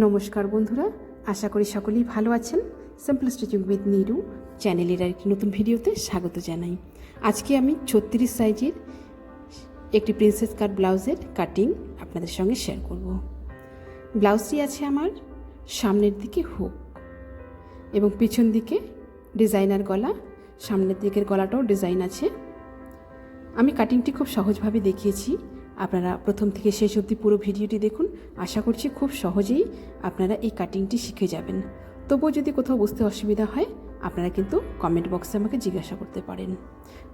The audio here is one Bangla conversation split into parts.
নমস্কার বন্ধুরা, আশা করি সকলেই ভালো আছেন। সিম্পল স্টিচিং উইথ নিরু চ্যানেলের একটি নতুন ভিডিওতে স্বাগত জানাই। আজকে আমি 36 সাইজের একটি প্রিন্সেস কাট ব্লাউজের কাটিং আপনাদের সঙ্গে শেয়ার করব। ব্লাউজটি আছে আমার সামনের দিকে হুক এবং পিছন দিকে ডিজাইনার গলা, সামনের দিকের গলাটাও ডিজাইন আছে। আমি কাটিংটি খুব সহজভাবে দেখিয়েছি, আপনারা প্রথম থেকে শেষ অবধি পুরো ভিডিওটি দেখুন। আশা করছি খুব সহজেই আপনারা এই কাটিংটি শিখে যাবেন। তবুও যদি কোথাও বুঝতে অসুবিধা হয় আপনারা কিন্তু কমেন্ট বক্সে আমাকে জিজ্ঞাসা করতে পারেন।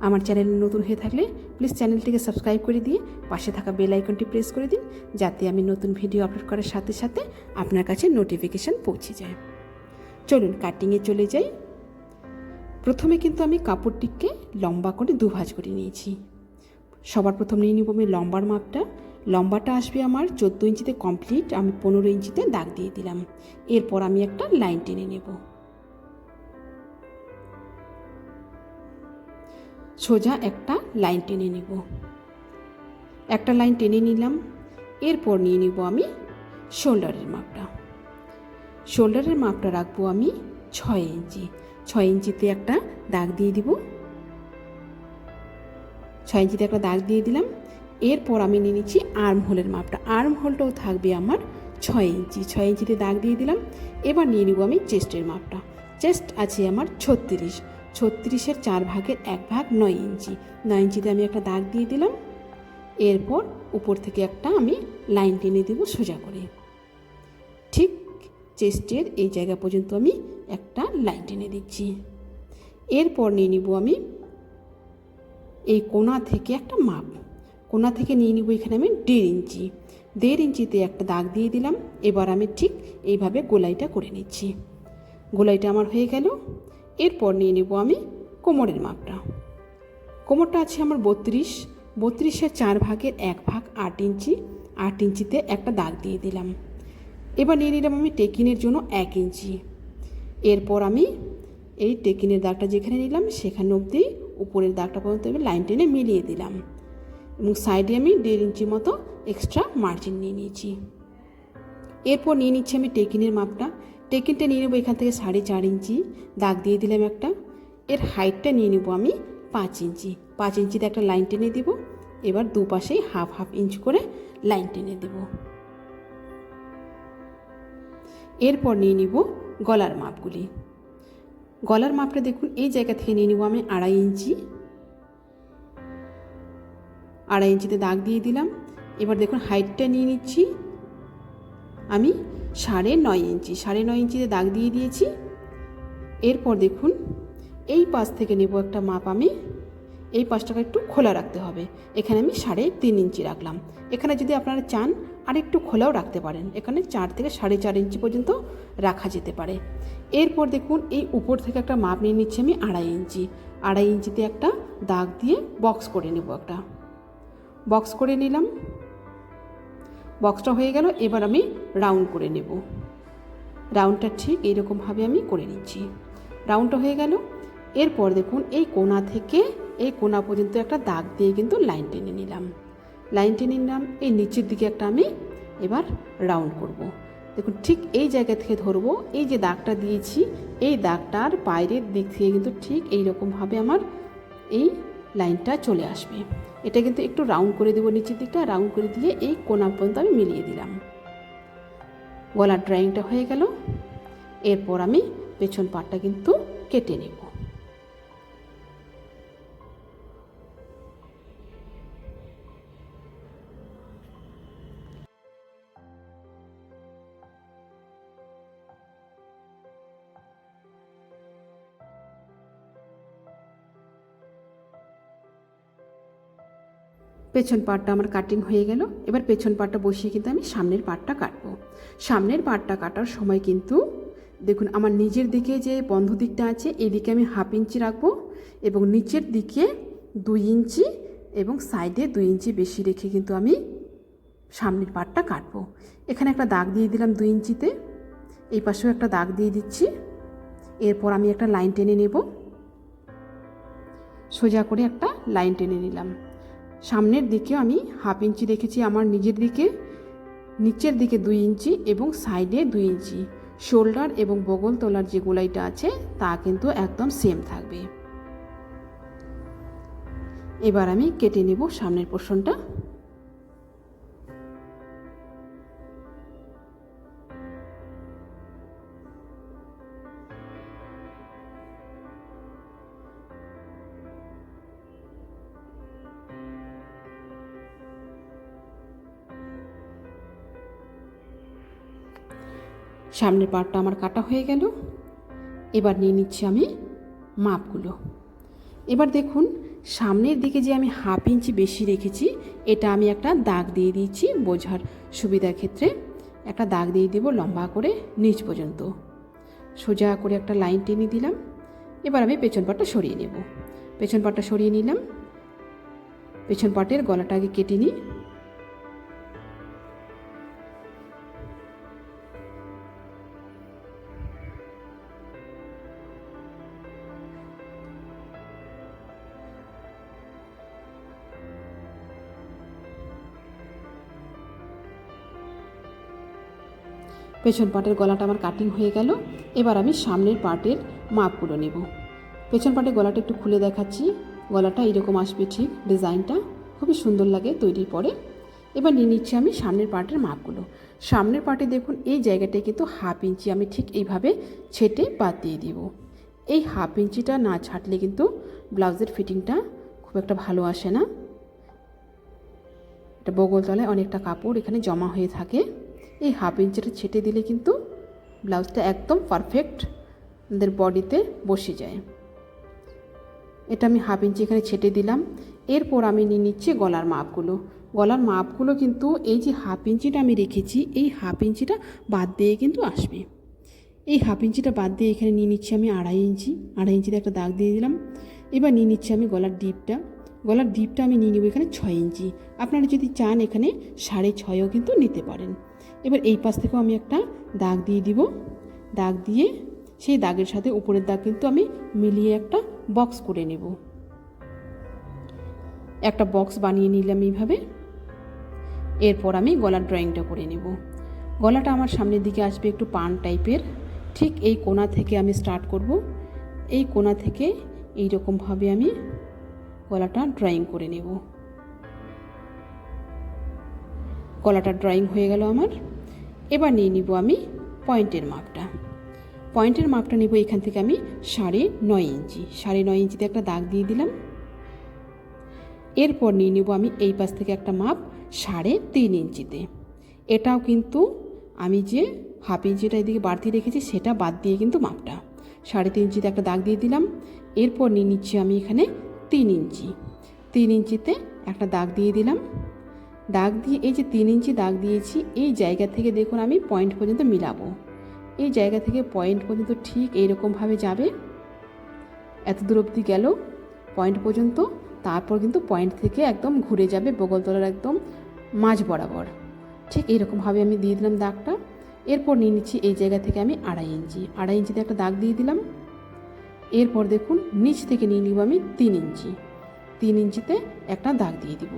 আমার চ্যানেলে নতুন হয়ে থাকলে প্লিজ চ্যানেলটিকে সাবস্ক্রাইব করে দিয়ে পাশে থাকা বেল আইকনটি প্রেস করে দিন, যাতে আমি নতুন ভিডিও আপলোড করার সাথে সাথে আপনার কাছে নোটিফিকেশান পৌঁছে যায়। চলুন কাটিংয়ে চলে যাই। প্রথমে কিন্তু আমি কাপড়টিকে লম্বা করে দুভাঁজ করে নিয়েছি। সবার প্রথম নিয়ে নিব আমি লম্বার মাপটা। লম্বাটা আসবে আমার 14 ইঞ্চিতে কমপ্লিট, আমি 15 ইঞ্চিতে দাগ দিয়ে দিলাম। এরপর আমি একটা লাইন টেনে নেব, সোজা একটা লাইন টেনে নেব। একটা লাইন টেনে নিলাম। এরপর নিয়ে নিব আমি শোল্ডারের মাপটা। শোল্ডারের মাপটা রাখবো আমি 6 ইঞ্চি। 6 ইঞ্চিতে একটা দাগ দিয়ে দিব। 6 ইঞ্চিতে একটা দাগ দিয়ে দিলাম। এরপর আমি নিয়ে নিচ্ছি আর্ম হোলের মাপটা। আর্ম হোলটাও থাকবে আমার 6 ইঞ্চি। 6 ইঞ্চিতে দাগ দিয়ে দিলাম। এবার নিয়ে নিব আমি চেস্টের মাপটা। চেস্ট আছে আমার 36। 36-এর 4 ভাগের 1 ভাগ 9 ইঞ্চি। 9 ইঞ্চিতে আমি একটা দাগ দিয়ে দিলাম। এরপর উপর থেকে একটা আমি লাইন টেনে দেব সোজা করে। ঠিক চেস্টের এই জায়গা পর্যন্ত আমি একটা লাইন টেনে দিচ্ছি। এরপর নিয়ে নিব আমি এই কোণা থেকে একটা মাপ। কোণা থেকে নিয়ে নিব এখানে আমি 1.5 ইঞ্চি। 1.5 ইঞ্চিতে একটা দাগ দিয়ে দিলাম। এবার আমি ঠিক এইভাবে গোলাইটা করে নিচ্ছি। গোলাইটা আমার হয়ে গেল। এরপর নিয়ে নিব আমি কোমরের মাপটা। কোমরটা আছে আমার 32। 32-এর 4 ভাগের 1 ভাগ 8 ইঞ্চি। 8 ইঞ্চিতে একটা দাগ দিয়ে দিলাম। এবার নিয়ে নিলাম আমি টেকিনের জন্য 1 ইঞ্চি। এরপর আমি এই টেকিনের দাগটা যেখানে নিলাম সেখানে অবধি উপরের দাগটা পর্যন্ত আমি লাইন টেনে মিলিয়ে দিলাম এবং সাইডে আমি 1.5 ইঞ্চি মতো এক্সট্রা মার্জিন নিয়ে নিয়েছি। এরপর নিয়ে নিচ্ছি আমি টেকিনের মাপটা। টেকিনটা নিয়ে নেবো এখান থেকে 4.5 ইঞ্চি। দাগ দিয়ে দিলাম একটা। এর হাইটটা নিয়ে নেবো আমি 5 ইঞ্চি। 5 ইঞ্চিতে একটা লাইন টেনে দেব। এবার দুপাশেই হাফ হাফ ইঞ্চ করে লাইন টেনে দেব। এরপর নিয়ে নিব গলার মাপগুলি। গলার মাপটা দেখুন এই জায়গা থেকে নিয়ে নিব আমি 2.5 ইঞ্চি। 2.5 ইঞ্চিতে দাগ দিয়ে দিলাম। এবার দেখুন হাইটটা নিয়ে নিচ্ছি আমি 9.5 ইঞ্চি। 9.5 ইঞ্চিতে দাগ দিয়ে দিয়েছি। এরপর দেখুন এই পাশ থেকে নেব একটা মাপ। আমি এই পাশটাকে একটু খোলা রাখতে হবে। এখানে আমি 3.5 ইঞ্চি রাখলাম। এখানে যদি আপনারা চান আর একটু খোলাও রাখতে পারেন। এখানে 4 থেকে 4.5 ইঞ্চি পর্যন্ত রাখা যেতে পারে। এরপর দেখুন এই উপর থেকে একটা মাপ নিয়ে নিচ্ছি আমি 2.5 ইঞ্চি। 2.5 ইঞ্চিতে একটা দাগ দিয়ে বক্স করে নেব। একটা বক্স করে নিলাম। বক্সটা হয়ে গেল। এবার আমি রাউন্ড করে নেব। রাউন্ডটা ঠিক এইরকমভাবে আমি করে নিচ্ছি। রাউন্ডটা হয়ে গেল। এরপর দেখুন এই কোণা থেকে এই কোণা পর্যন্ত একটা দাগ দিয়ে কিন্তু লাইন টেনে নিলাম। লাইন টেনে নিলাম। এই নিচের দিকে একটা আমি এবার রাউন্ড করব। দেখুন ঠিক এই জায়গা থেকে ধরবো। এই যে দাগটা দিয়েছি এই দাগটার বাইরের দিক থেকে কিন্তু ঠিক এইরকমভাবে আমার এই লাইনটা চলে আসবে। এটা কিন্তু একটু রাউন্ড করে দেবো। নিচের দিকটা রাউন্ড করে দিয়ে এই কোণা পর্যন্ত আমি মিলিয়ে দিলাম। গলার ড্রয়িংটা হয়ে গেল। এরপর আমি পেছন পাটটা কিন্তু কেটে নেব। পেছন পাটটা আমার কাটিং হয়ে গেল। এবার পেছন পাটটা বসিয়ে কিন্তু আমি সামনের পাটটা কাটবো। সামনের পাটটা কাটার সময় কিন্তু দেখুন আমার নিজের দিকে যে বন্ধ দিকটা আছে এদিকে আমি 1/2 ইঞ্চি রাখবো এবং নিচের দিকে 2 ইঞ্চি এবং সাইডে 2 ইঞ্চি বেশি রেখে কিন্তু আমি সামনের পাটটা কাটবো। এখানে একটা দাগ দিয়ে দিলাম 2 ইঞ্চিতে। এই পাশেও একটা দাগ দিয়ে দিচ্ছি। এরপর আমি একটা লাইন টেনে নেব। সোজা করে একটা লাইন টেনে নিলাম। সামনের দিকেও আমি 1/2 ইঞ্চি রেখেছি আমার নিজের দিকে। নিচের দিকে 2 ইঞ্চি এবং সাইডে 2 ইঞ্চি। শোল্ডার এবং বগল তলার যে গোলাইটা আছে তা কিন্তু একদম সেম থাকবে। এবার আমি কেটে নেব সামনের পোর্শনটা। সামনের পার্টটা আমার কাটা হয়ে গেল। এবার নিয়ে নিচ্ছি আমি মাপগুলো। এবার দেখুন সামনের দিকে যে আমি 1/2 ইঞ্চি বেশি রেখেছি, এটা আমি একটা দাগ দিয়ে দিচ্ছি বোঝার সুবিধার ক্ষেত্রে। একটা দাগ দিয়ে দেব লম্বা করে নিচ পর্যন্ত, সোজা করে একটা লাইন টেনে দিলাম। এবার আমি পেছন পাটটা সরিয়ে নেব। পেছন পাটটা সরিয়ে নিলাম। পেছন পাটের গলাটা আগে কেটে নিই। পেছন পাটের গলাটা আমার কাটিং হয়ে গেল। এবার আমি সামনের পার্টের মাপগুলো নেব। পেছন পাটের গলাটা একটু খুলে দেখাচ্ছি। গলাটা এইরকম আসবে, ঠিক ডিজাইনটা খুবই সুন্দর লাগে তৈরির পরে। এবার নিয়ে নিচ্ছি আমি সামনের পার্টের মাপগুলো। সামনের পার্টে দেখুন এই জায়গাটায় কিন্তু 1/2 ইঞ্চি আমি ঠিক এইভাবে ছেটে বাদ দিয়ে দিব। এই 1/2 ইঞ্চিটা না ছাটলে কিন্তু ব্লাউজের ফিটিংটা খুব একটা ভালো আসে না। এটা বগল তলায় অনেকটা কাপড় এখানে জমা হয়ে থাকে। এই 1/2 ইঞ্চিটা ছেটে দিলে কিন্তু ব্লাউজটা একদম পারফেক্ট আমাদের বডিতে বসে যায়। এটা আমি 1/2 ইঞ্চি এখানে ছেটে দিলাম। এরপর আমি নিয়ে নিচ্ছি গলার মাপগুলো। গলার মাপগুলো কিন্তু এই যে 1/2 ইঞ্চিটা আমি রেখেছি, এই 1/2 ইঞ্চিটা বাদ দিয়ে কিন্তু আসবে। এই 1/2 ইঞ্চিটা বাদ দিয়ে এখানে নিয়ে নিচ্ছি আমি 2.5 ইঞ্চি। 2.5 ইঞ্চিতে একটা দাগ দিয়ে দিলাম। এবার নিয়ে নিচ্ছি আমি গলার ডিপটা। গলার ডিপটা আমি নিয়ে নেব এখানে 6 ইঞ্চি। আপনারা যদি চান এখানে 6.5ও কিন্তু নিতে পারেন। এবার এই পাশ থেকেও আমি একটা দাগ দিয়ে দিব। দাগ দিয়ে সেই দাগের সাথে উপরের দাগ কিন্তু আমি মিলিয়ে একটা বক্স করে নেব। একটা বক্স বানিয়ে নিলাম এইভাবে। এরপর আমি গলার ড্রয়িংটা করে নেব। গলাটা আমার সামনের দিকে আসবে একটু পান টাইপের। ঠিক এই কোণা থেকে আমি স্টার্ট করব। এই কোণা থেকে এইরকমভাবে আমি গলাটা ড্রয়িং করে নেব। গলাটা ড্রয়িং হয়ে গেল আমার। এবার নিয়ে নিব আমি পয়েন্টের মাপটা। পয়েন্টের মাপটা নেব এখান থেকে আমি 9.5 ইঞ্চি। 9.5 ইঞ্চিতে একটা দাগ দিয়ে দিলাম। এরপর নিয়ে নেব আমি এই পাশ থেকে একটা মাপ 3.5 ইঞ্চিতে। এটাও কিন্তু আমি যে 1/2 ইঞ্চিটা এদিকে বাড়তি রেখেছি সেটা বাদ দিয়ে কিন্তু মাপটা 3.5 ইঞ্চিতে একটা দাগ দিয়ে দিলাম। এরপর নিয়ে নিচ্ছি আমি এখানে 3 ইঞ্চি। 3 ইঞ্চিতে একটা দাগ দিয়ে দিলাম। দাগ দিয়ে এই যে 3 ইঞ্চি দাগ দিয়েছি, এই জায়গা থেকে দেখুন আমি পয়েন্ট পর্যন্ত মিলাবো। এই জায়গা থেকে পয়েন্ট পর্যন্ত ঠিক এইরকমভাবে যাবে। এত দূর অবধি গেল পয়েন্ট পর্যন্ত। তারপর কিন্তু পয়েন্ট থেকে একদম ঘুরে যাবে বগলতলার একদম মাঝ বরাবর। ঠিক এইরকমভাবে আমি দিয়ে দিলাম দাগটা। এরপর নিয়ে নিচ্ছি এই জায়গা থেকে আমি 2.5 ইঞ্চি। 2.5 ইঞ্চিতে একটা দাগ দিয়ে দিলাম। এরপর দেখুন নিচ থেকে নিয়ে নিব আমি 3 ইঞ্চি। 3 ইঞ্চিতে একটা দাগ দিয়ে দিব।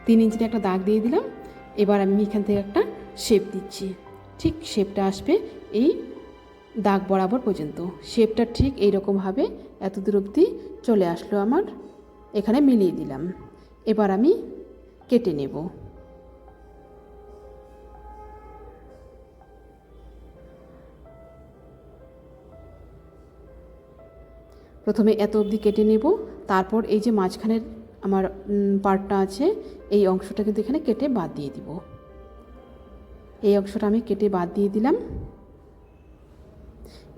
3 ইঞ্চিতে একটা দাগ দিয়ে দিলাম। এবার আমি এখান থেকে একটা শেপ দিচ্ছি। ঠিক শেপটা আসবে এই দাগ বরাবর পর্যন্ত। শেপটা ঠিক এইরকমভাবে এত দূর অবধি চলে আসলো আমার। এখানে মিলিয়ে দিলাম। এবার আমি কেটে নেব। প্রথমে এত অবধি কেটে নেব। তারপর এই যে মাঝখানের আমার পার্টটা আছে, এই অংশটা কিন্তু এখানে কেটে বাদ দিয়ে দিব। এই অংশটা আমি কেটে বাদ দিয়ে দিলাম।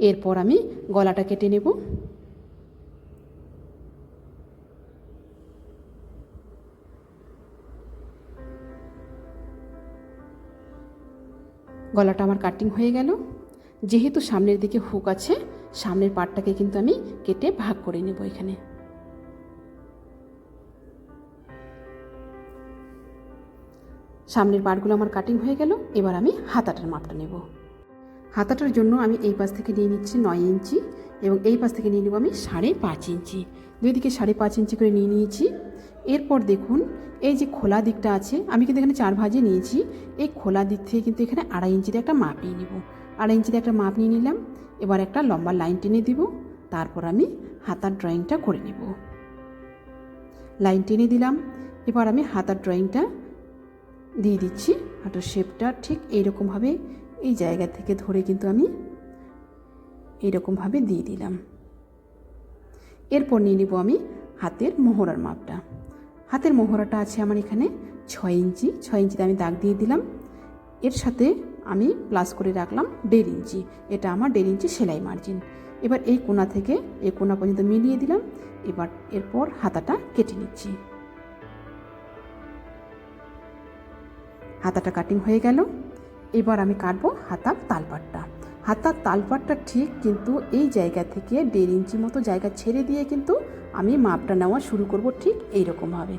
এরপর আমি গলাটা কেটে নেব। গলাটা আমার কাটিং হয়ে গেল। যেহেতু সামনের দিকে হুক আছে, সামনের পার্টটাকে কিন্তু আমি কেটে ভাগ করে নেব। এখানে সামনের পার্টগুলো আমার কাটিং হয়ে গেল। এবার আমি হাতাটার মাপটা নেব। হাতাটার জন্য আমি এই পাশ থেকে নিয়ে নিচ্ছি 9 ইঞ্চি এবং এই পাশ থেকে নিয়ে নেব আমি 5.5 ইঞ্চি। দুই দিকে 5.5 ইঞ্চি করে নিয়ে নিয়েছি। এরপর দেখুন এই যে খোলা দিকটা আছে, আমি কিন্তু এখানে 4 ভাঁজে নিয়েছি। এই খোলা দিক থেকে কিন্তু এখানে 2.5 ইঞ্চিতে একটা মাপ নিয়ে নেব। 2.5 ইঞ্চিতে একটা মাপ নিয়ে নিলাম। এবার একটা লম্বা লাইন টেনে দিব, তারপর আমি হাতার ড্রয়িংটা করে নেব। লাইন টেনে দিলাম। এবার আমি হাতার ড্রয়িংটা দিয়ে দিচ্ছি। হাতার শেপটা ঠিক এইরকমভাবে এই জায়গা থেকে ধরে কিন্তু আমি এইরকমভাবে দিয়ে দিলাম। এরপর নিয়ে নেব আমি হাতের মোহরার মাপটা। হাতের মোহরাটা আছে আমার এখানে 6 ইঞ্চি। 6 ইঞ্চিতে আমি দাগ দিয়ে দিলাম। এর সাথে আমি প্লাস করে রাখলাম 1.5 ইঞ্চি। এটা আমার 1.5 ইঞ্চি সেলাই মার্জিন। এবার এই কোণা থেকে এই কোণা পর্যন্ত মিলিয়ে দিলাম। এরপর হাতাটা কেটে নিচ্ছি। হাতাটা কাটিং হয়ে গেল। এবার আমি কাটবো হাতার তালপাটটা। হাতার তালপাটটা ঠিক কিন্তু এই জায়গা থেকে 1.5 ইঞ্চি মতো জায়গা ছেড়ে দিয়ে কিন্তু আমি মাপটা নেওয়া শুরু করব ঠিক এইরকমভাবে।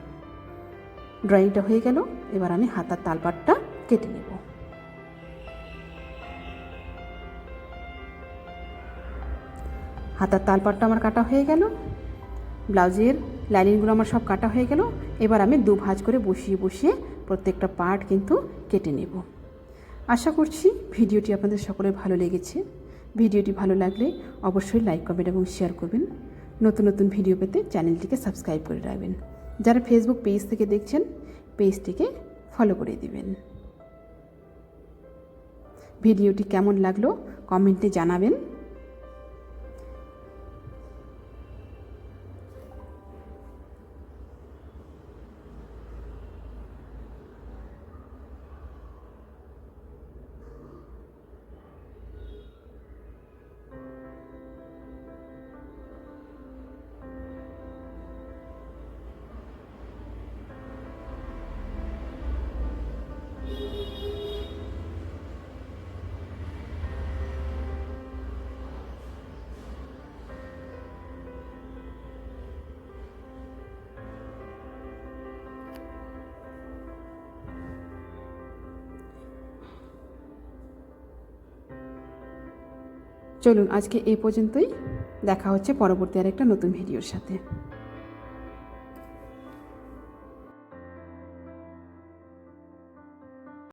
ড্রয়িংটা হয়ে গেল। এবার আমি হাতার তালপাটটা কেটে নেব। হাতার তালপাটটা আমার কাটা হয়ে গেল। ব্লাউজের লাইনিংগুলো আমার সব কাটা হয়ে গেল। এবার আমি 2 ভাঁজ করে বসিয়ে বসিয়ে প্রত্যেকটা পার্ট কিন্তু কেটে নেব। আশা করছি ভিডিওটি আপনাদের সকলের ভালো লেগেছে। ভিডিওটি ভালো লাগলে অবশ্যই লাইক, কমেন্ট এবং শেয়ার করবেন। নতুন নতুন ভিডিও পেতে চ্যানেলটিকে সাবস্ক্রাইব করে রাখবেন। যারা ফেসবুক পেজ থেকে দেখছেন, পেজটিকে ফলো করে দিবেন। ভিডিওটি কেমন লাগলো কমেন্টে জানাবেন। চলুন আজকে এই পর্যন্তই। দেখা হচ্ছে পরবর্তী আরেকটা নতুন ভিডিওর সাথে।